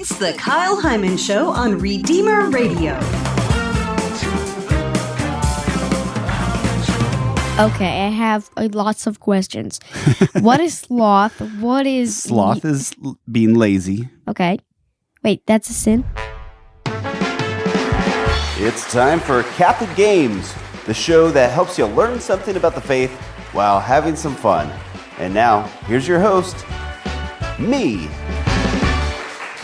It's the Kyle Heimann Show on Redeemer Radio. Okay, I have lots of questions. What is sloth? What is... Sloth is being lazy. Okay. Wait, that's a sin? It's time for Catholic Games, the show that helps you learn something about the faith while having some fun. And now, here's your host, me.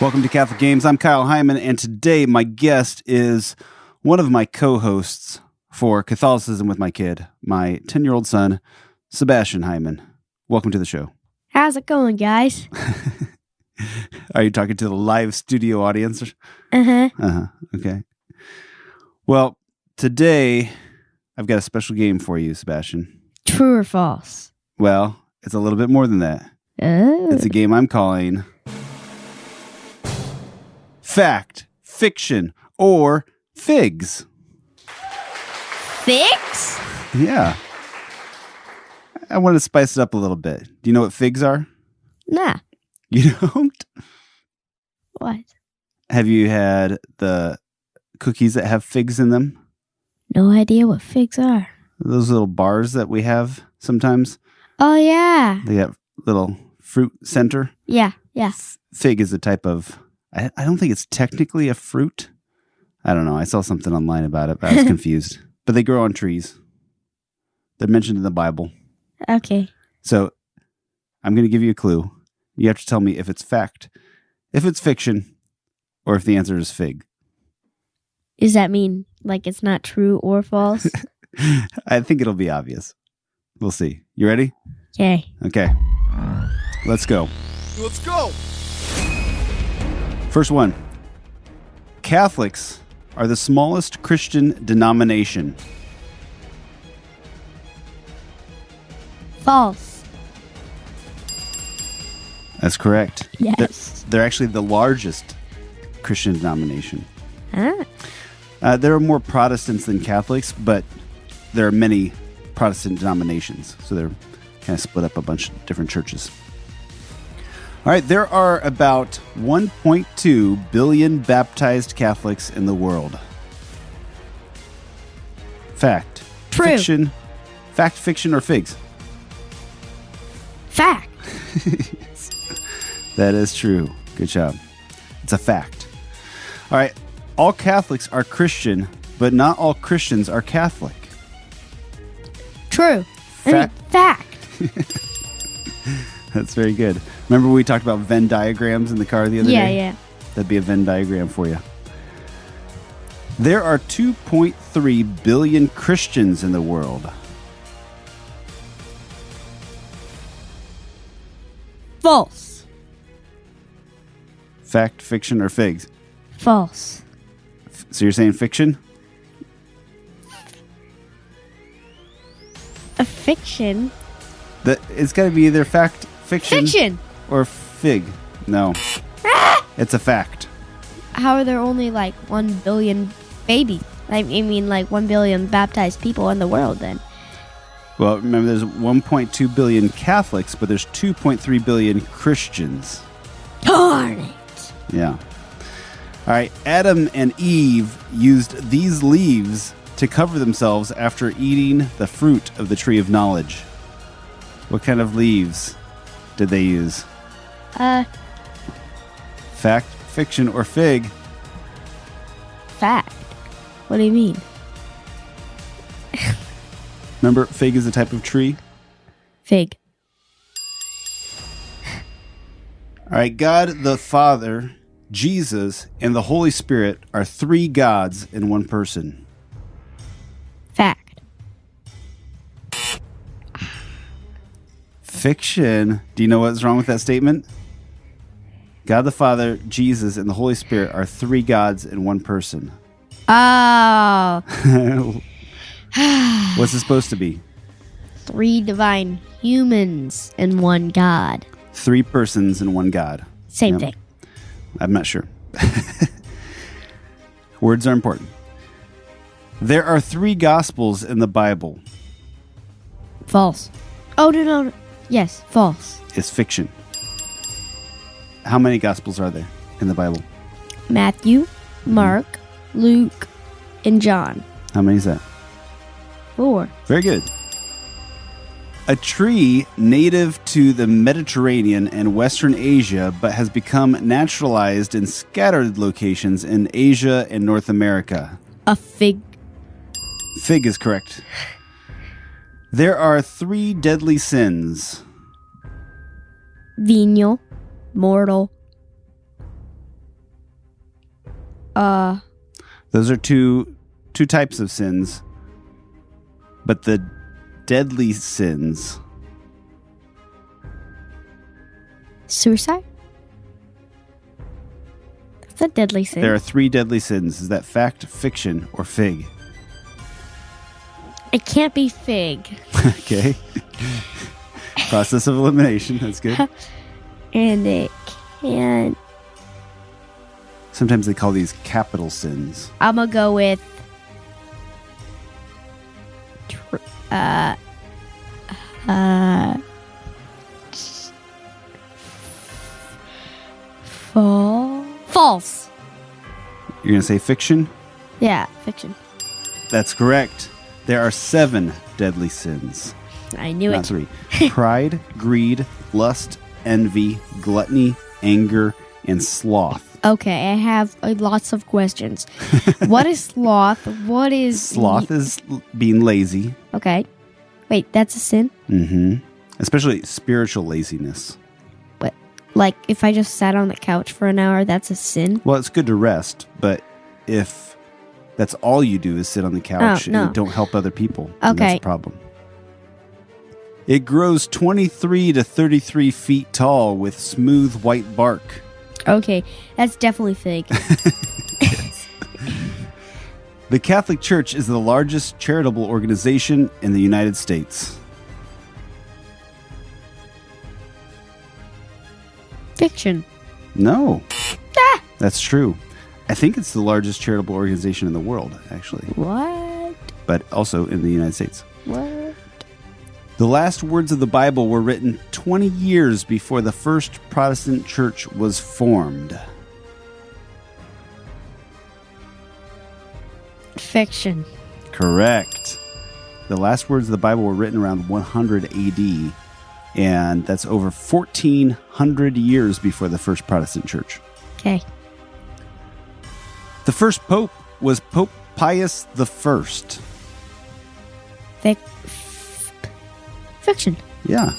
Welcome to Catholic Games. I'm Kyle Heimann, and today my guest is one of my co-hosts for Catholicism with My Kid, my 10-year-old son, Sebastian Heimann. Welcome to the show. How's it going, guys? Are you talking to the live studio audience? Uh-huh. Okay. Well, today I've got a special game for you, Sebastian. True or false? Well, it's a little bit more than that. Oh. It's a game I'm calling Fact, Fiction, or Figs. Figs? Yeah. I want to spice it up a little bit. Do you know what figs are? Nah. You don't? What? Have you had the cookies that have figs in them? No idea what figs are. Those little bars that we have sometimes. Oh, yeah. They have little fruit center. Yeah. Fig is a type of... I don't think it's technically a fruit. I don't know. I saw something online about it, but I was confused. But they grow on trees. They're mentioned in the Bible. Okay. So I'm going to give you a clue. You have to tell me if it's fact, if it's fiction, or if the answer is fig. Does that mean like it's not true or false? I think it'll be obvious. We'll see. You ready? Okay. Okay. Let's go. Let's go! First one. Catholics are the smallest Christian denomination. False. That's correct. Yes. They're actually the largest Christian denomination. Ah. There are more Protestants than Catholics, but there are many Protestant denominations. So they're kind of split up a bunch of different churches. All right, there are about 1.2 billion baptized Catholics in the world. Fact. True. Fiction. Fact, fiction, or figs? Fact. That is true. Good job. It's a fact. All right, all Catholics are Christian, but not all Christians are Catholic. True. Fact. Fact. That's very good. Remember we talked about Venn diagrams in the car the other day? Yeah. That'd be a Venn diagram for you. There are 2.3 billion Christians in the world. False. Fact, fiction, or figs? False. So you're saying fiction? A fiction? It's got to be either fact, Fiction. or fig. No. It's a fact. How are there only like 1 billion babies? I mean like 1 billion baptized people in the world then? Well, remember there's 1.2 billion Catholics, but there's 2.3 billion Christians. Darn it. Yeah. All right. Adam and Eve used these leaves to cover themselves after eating the fruit of the tree of knowledge. What kind of leaves did they use? Fact, fiction, or fig? Fact. What do you mean? Remember, fig is a type of tree? Fig. All right. God the Father, Jesus, and the Holy Spirit are three gods in one person. Fact. Fiction. Do you know what's wrong with that statement? God the Father, Jesus, and the Holy Spirit are three gods in one person. Oh. What's it supposed to be? 3 divine humans and 1 God. 3 persons and 1 God. Same thing. I'm not sure. Words are important. There are 3 Gospels in the Bible. False. Oh, no. Yes, false. It's fiction. How many Gospels are there? in the Bible? Matthew, Mark, Luke, and John. How many is that? 4. Very good. A tree native to the Mediterranean and Western Asia, but has become naturalized in scattered locations in Asia and North America. A fig. Fig is correct. There are 3 deadly sins. Venial, mortal. Those are two types of sins. But the deadly sins. Suicide? That's a deadly sin. There are 3 deadly sins. Is that fact, fiction, or fig? It can't be fig. Okay. Process of elimination. That's good. And it can't. Sometimes they call these capital sins. I'm gonna go with false. You're going to say fiction? Yeah, fiction. That's correct. There are 7 deadly sins. I knew Not it. 3. Pride, greed, lust, envy, gluttony, anger, and sloth. Okay, I have lots of questions. What is sloth? What is... Sloth is being lazy. Okay. Wait, that's a sin? Mm-hmm. Especially spiritual laziness. But, like, if I just sat on the couch for an hour, that's a sin? Well, it's good to rest, but if that's all you do is sit on the couch no. and don't help other people, then Okay. that's a problem. It grows 23 to 33 feet tall with smooth white bark. Okay, that's definitely fig. The Catholic Church is the largest charitable organization in the United States. Fiction. No. That's true. I think it's the largest charitable organization in the world, actually, What? but also in the United States. What? The last words of the Bible were written 20 years before the first Protestant church was formed. Fiction. Correct. The last words of the Bible were written around 100 AD, and that's over 1,400 years before the first Protestant church. Okay. The first pope was Pope Pius I. Fiction. Yeah.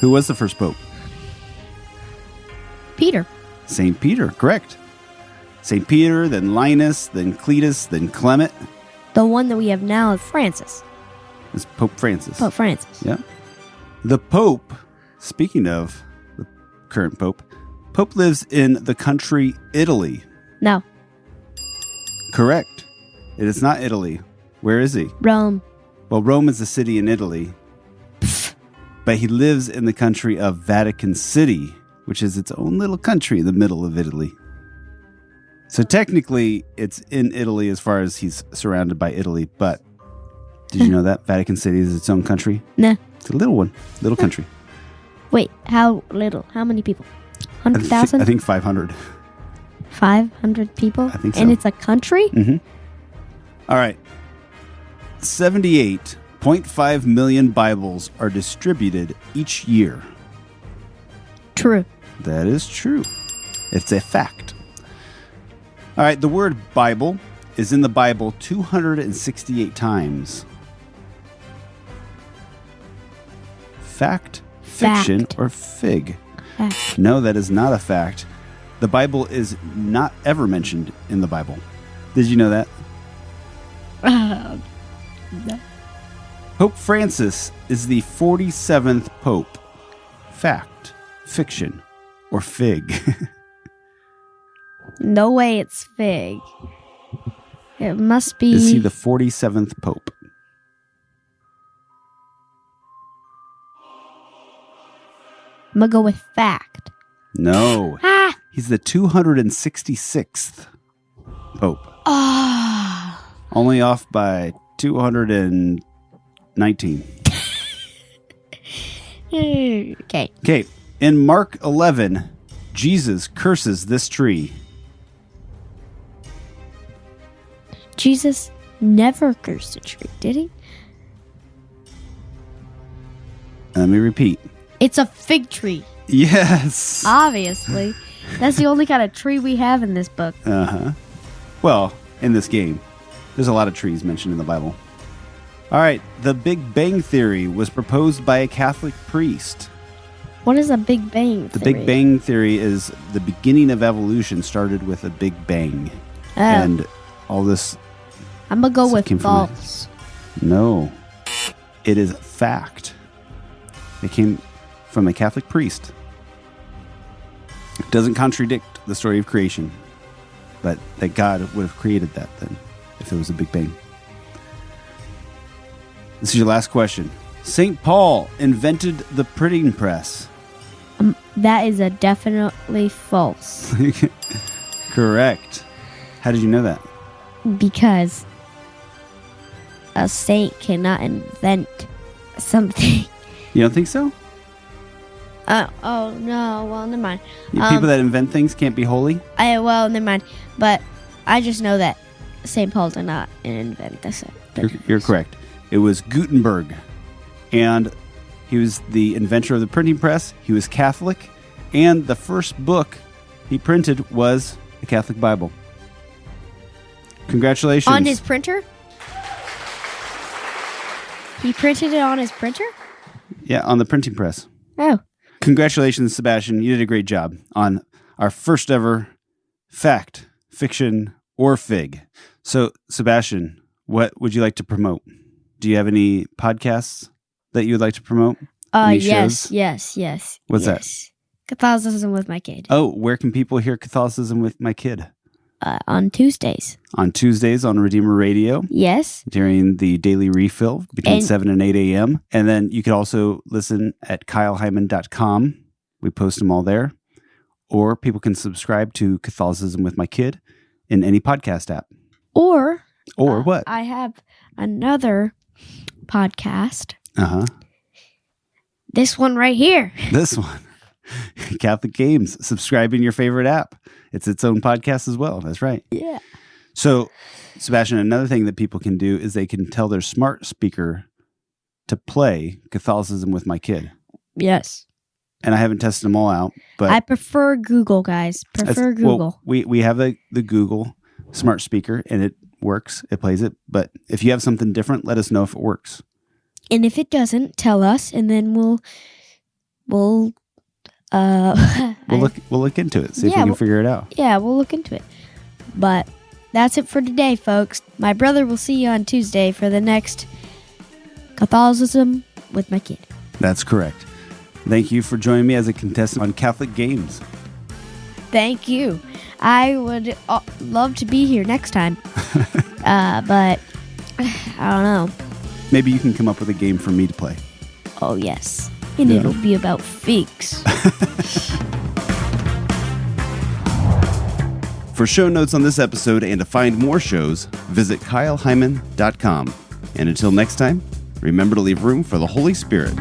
Who was the first pope? Peter. St. Peter, correct. St. Peter, then Linus, then Cletus, then Clement. The one that we have now is Francis. It's Pope Francis. Pope Francis. Yeah. The Pope, speaking of the current Pope lives in the country Italy. No. Correct. It is not Italy. Where is he? Rome. Well, Rome is a city in Italy. But he lives in the country of Vatican City, which is its own little country in the middle of Italy. So technically, it's in Italy as far as he's surrounded by Italy. But did you know that Vatican City is its own country? Nah. It's a little one, little country. Wait, how little? How many people? 100,000? I think 500. 500 people? I think so. And it's a country? Mm-hmm. All right. 78.5 million Bibles are distributed each year. True. That is true. It's a fact. All right. The word Bible is in the Bible 268 times. Fact, fiction, Fact. or fig? Fact. No, that is not a fact. The Bible is not ever mentioned in the Bible. Did you know that? No. Pope Francis is the 47th Pope. Fact, fiction, or fig? No way it's fig. It must be... Is he the 47th Pope? I'm gonna go with fact. No. Ah! He's the 266th Pope. Ah! Only off by 219. Okay. Okay. In Mark 11, Jesus curses this tree. Jesus never cursed a tree, did he? Let me repeat. It's a fig tree. Yes. Obviously. That's the only kind of tree we have in this book. Uh-huh. Well, in this game, there's a lot of trees mentioned in the Bible. All right. The Big Bang Theory was proposed by a Catholic priest. What is a Big Bang The theory? Big Bang Theory is the beginning of evolution started with a Big Bang. Oh. And all this... I'm going to go came with from false. No. It is fact. It came from a Catholic priest. It doesn't contradict the story of creation, but that God would have created that then if it was a Big Bang. This is your last question. St. Paul invented the printing press. That is a definitely false. Correct. How did you know that? Because a saint cannot invent something. You don't think so? Oh, no. Well, never mind. People that invent things can't be holy? Well, never mind. But I just know that St. Paul did not invent this. You're correct. It was Gutenberg. And he was the inventor of the printing press. He was Catholic. And the first book he printed was the Catholic Bible. Congratulations. On his printer? He printed it on his printer? Yeah, on the printing press. Oh. Congratulations, Sebastian. You did a great job on our first ever fact, fiction, or fig. So, Sebastian, what would you like to promote? Do you have any podcasts that you would like to promote? Any shows? Yes. What's that? Catholicism with my kid. Oh, where can people hear Catholicism with my kid? On Tuesdays. On Tuesdays on Redeemer Radio. Yes. During the daily refill between 7 and 8 a.m. And then you could also listen at kyleheimann.com. We post them all there. Or people can subscribe to Catholicism with my kid in any podcast app. Or what? I have another podcast. Uh-huh. This one right here. This one. Catholic Games. Subscribe in your favorite app. It's its own podcast as well. That's right. Yeah. So, Sebastian, another thing that people can do is they can tell their smart speaker to play Catholicism with my kid. Yes. And I haven't tested them all out, but I prefer Google, guys. Google. Well, we have the Google smart speaker, and it works. It plays it. But if you have something different, let us know if it works. And if it doesn't, tell us, and then we'll We'll look into it. See if we can figure it out. Yeah, we'll look into it. But that's it for today, folks. My brother will see you on Tuesday for the next Catholicism with my kid. That's correct. Thank you for joining me as a contestant on Catholic Games. Thank you. I would love to be here next time. But I don't know. Maybe you can come up with a game for me to play. Oh, yes. And it'll be about figs. For show notes on this episode and to find more shows, visit kyleheimann.com. And until next time, remember to leave room for the Holy Spirit.